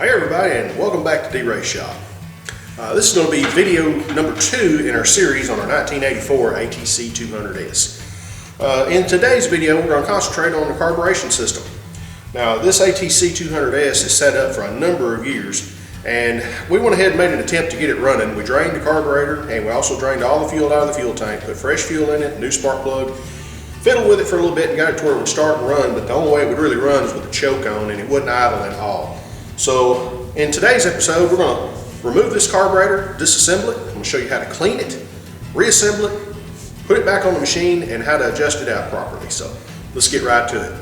Hey everybody, and welcome back to D-Race Shop. This is going to be video number 2 in our series on our 1984 ATC200S. In today's video, we're going to concentrate on the carburation system. Now, this ATC200S is set up for a number of years, and we went ahead and made an attempt to get it running. We drained the carburetor, and we also drained all the fuel out of the fuel tank, put fresh fuel in it, new spark plug, fiddled with it for a little bit and got it to where it would start and run, but the only way it would really run is with the choke on, and it wouldn't idle at all. So in today's episode, we're going to remove this carburetor, disassemble it. I'm going to show you how to clean it, reassemble it, put it back on the machine, and how to adjust it out properly. So let's get right to it.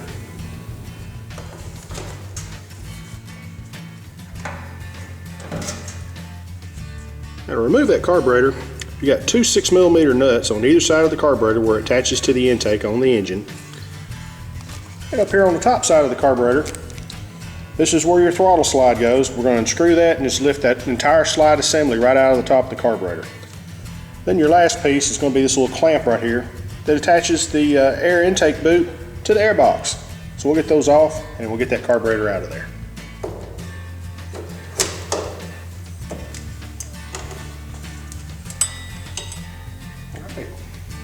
Now to remove that carburetor, you got two 6mm nuts on either side of the carburetor where it attaches to the intake on the engine. And up here on the top side of the carburetor, this is where your throttle slide goes. We're going to unscrew that and just lift that entire slide assembly right out of the top of the carburetor. Then your last piece is going to be this little clamp right here that attaches the air intake boot to the air box. So we'll get those off and we'll get that carburetor out of there.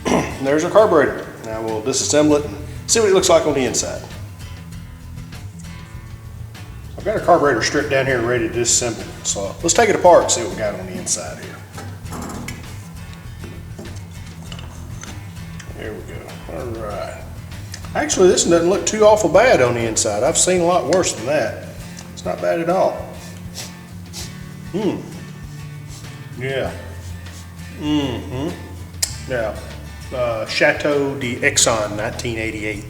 And there's our carburetor. Now we'll disassemble it and see what it looks like on the inside. I've got our carburetor stripped down here and ready to disassemble. So let's take it apart and see what we got on the inside here. There we go. All right. Actually, this doesn't look too awful bad on the inside. I've seen a lot worse than that. It's not bad at all. Yeah. Yeah. Chateau d'Exxon 1988.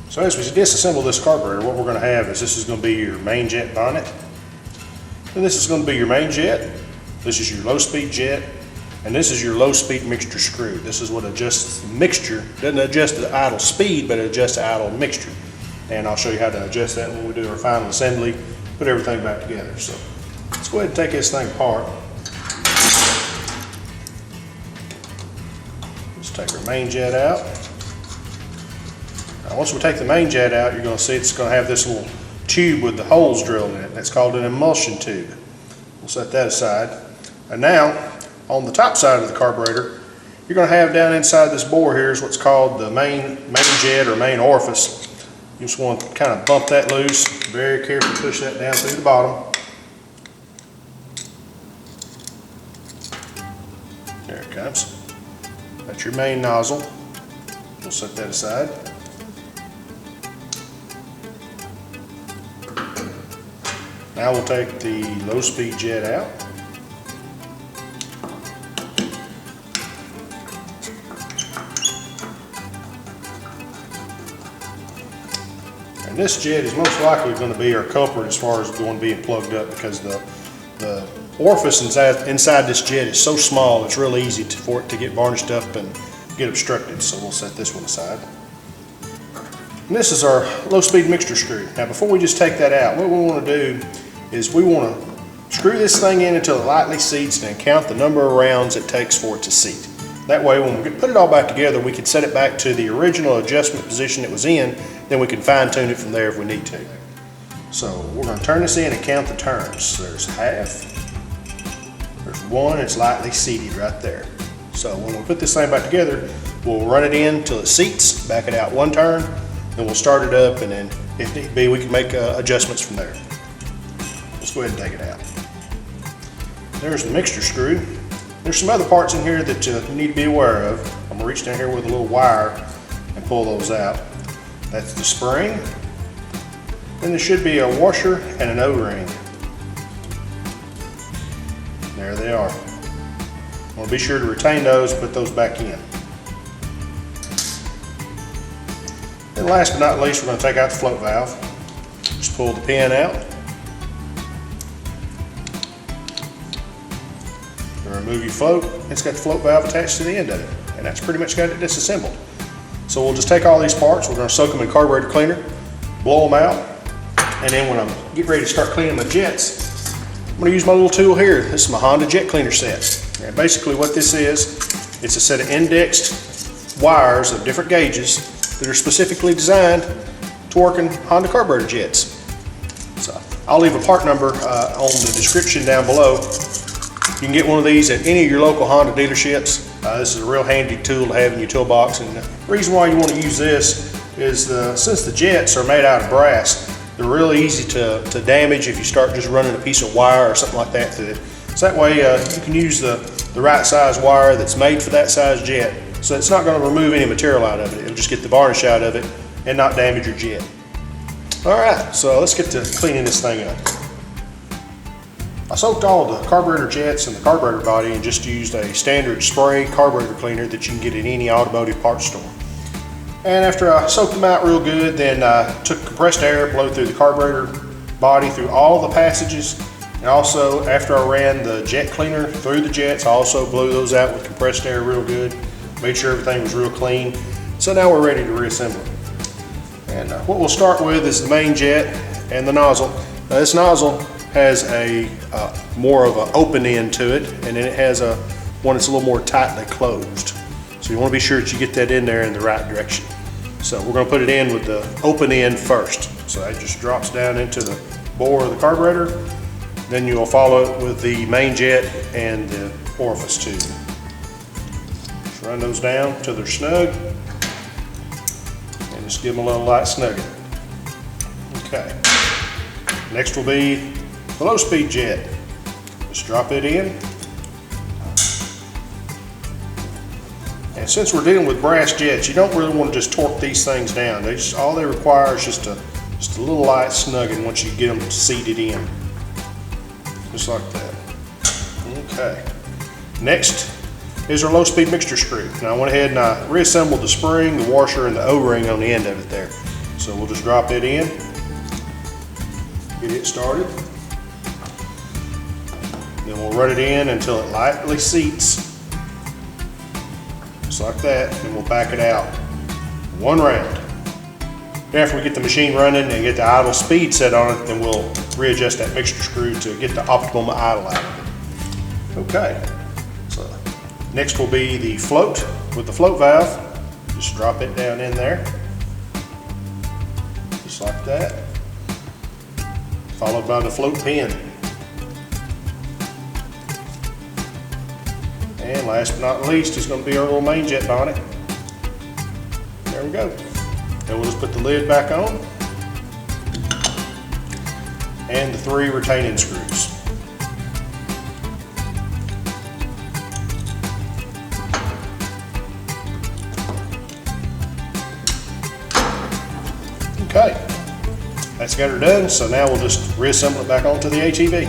So as we disassemble this carburetor, what we're going to have is this is going to be your main jet bonnet. And this is going to be your main jet. This is your low speed jet. And this is your low speed mixture screw. This is what adjusts the mixture. Doesn't adjust the idle speed, but it adjusts the idle mixture. And I'll show you how to adjust that when we do our final assembly, put everything back together. So let's go ahead and take this thing apart. Let's take our main jet out. Now, once we take the main jet out, you're going to see it's going to have this little tube with the holes drilled in it. That's called an emulsion tube. We'll set that aside. And now, on the top side of the carburetor, you're going to have down inside this bore here is what's called the main jet or main orifice. You just want to kind of bump that loose. Very carefully push that down through the bottom. There it comes. That's your main nozzle. We'll set that aside. Now we'll take the low speed jet out. And this jet is most likely going to be our culprit as far as going being plugged up, because the orifice inside this jet is so small it's really easy for it to get varnished up and get obstructed. So we'll set this one aside. And this is our low speed mixture screw. Now before we just take that out, what we want to do is we want to screw this thing in until it lightly seats and count the number of rounds it takes for it to seat. That way when we put it all back together, we can set it back to the original adjustment position it was in, then we can fine tune it from there if we need to. So we're going to turn this in and count the turns. There's half, there's one, it's lightly seated right there. So when we put this thing back together, we'll run it in until it seats, back it out one turn, then we'll start it up, and then if need be, we can make adjustments from there. Let's go ahead and take it out. There's the mixture screw. There's some other parts in here that you need to be aware of. I'm going to reach down here with a little wire and pull those out. That's the spring. Then there should be a washer and an O-ring. There they are. I want to be sure to retain those, put those back in. And last but not least, we're going to take out the float valve. Just pull the pin out. Remove your float. It's got the float valve attached to the end of it, and that's pretty much got it disassembled. So we'll just take all these parts, we're going to soak them in carburetor cleaner, blow them out, and then when I'm getting ready to start cleaning my jets, I'm going to use my little tool here. This is my Honda jet cleaner set. And basically what this is, it's a set of indexed wires of different gauges that are specifically designed to work in Honda carburetor jets. I'll leave a part number on the description down below. You can get one of these at any of your local Honda dealerships. This is a real handy tool to have in your toolbox, and the reason why you want to use this is since the jets are made out of brass, they're really easy to damage if you start just running a piece of wire or something like that through it. So that way you can use the right size wire that's made for that size jet. So it's not going to remove any material out of it. It'll just get the varnish out of it and not damage your jet. All right, so let's get to cleaning this thing up. I soaked all the carburetor jets and the carburetor body and just used a standard spray carburetor cleaner that you can get at any automotive parts store. And after I soaked them out real good, then I took compressed air, blew through the carburetor body through all the passages. And also, after I ran the jet cleaner through the jets, I also blew those out with compressed air real good. Made sure everything was real clean. So now we're ready to reassemble it. And what we'll start with is the main jet and the nozzle. Now this nozzle has a more of an open end to it, and then it has one that's a little more tightly closed. So you want to be sure that you get that in there in the right direction. So we're going to put it in with the open end first. So that just drops down into the bore of the carburetor. Then you'll follow it with the main jet and the orifice tube. Just run those down till they're snug. And just give them a little light snugging. Okay. Next will be the low speed jet. Just drop it in. And since we're dealing with brass jets, you don't really want to just torque these things down. All they require is just a little light snugging once you get them seated in. Just like that. Okay. Next is our low speed mixture screw. Now I went ahead and I reassembled the spring, the washer, and the O-ring on the end of it there. So we'll just drop it in, get it started. Then we'll run it in until it lightly seats. Just like that. Then we'll back it out. One round. After we get the machine running and get the idle speed set on it, then we'll readjust that mixture screw to get the optimum idle out of it. Okay, so next will be the float with the float valve. Just drop it down in there, just like that, followed by the float pin. And last but not least is going to be our little main jet bonnet. There we go. Then we'll just put the lid back on and the 3 retaining screws. Okay, that's got her done, so now we'll just reassemble it back onto the ATV.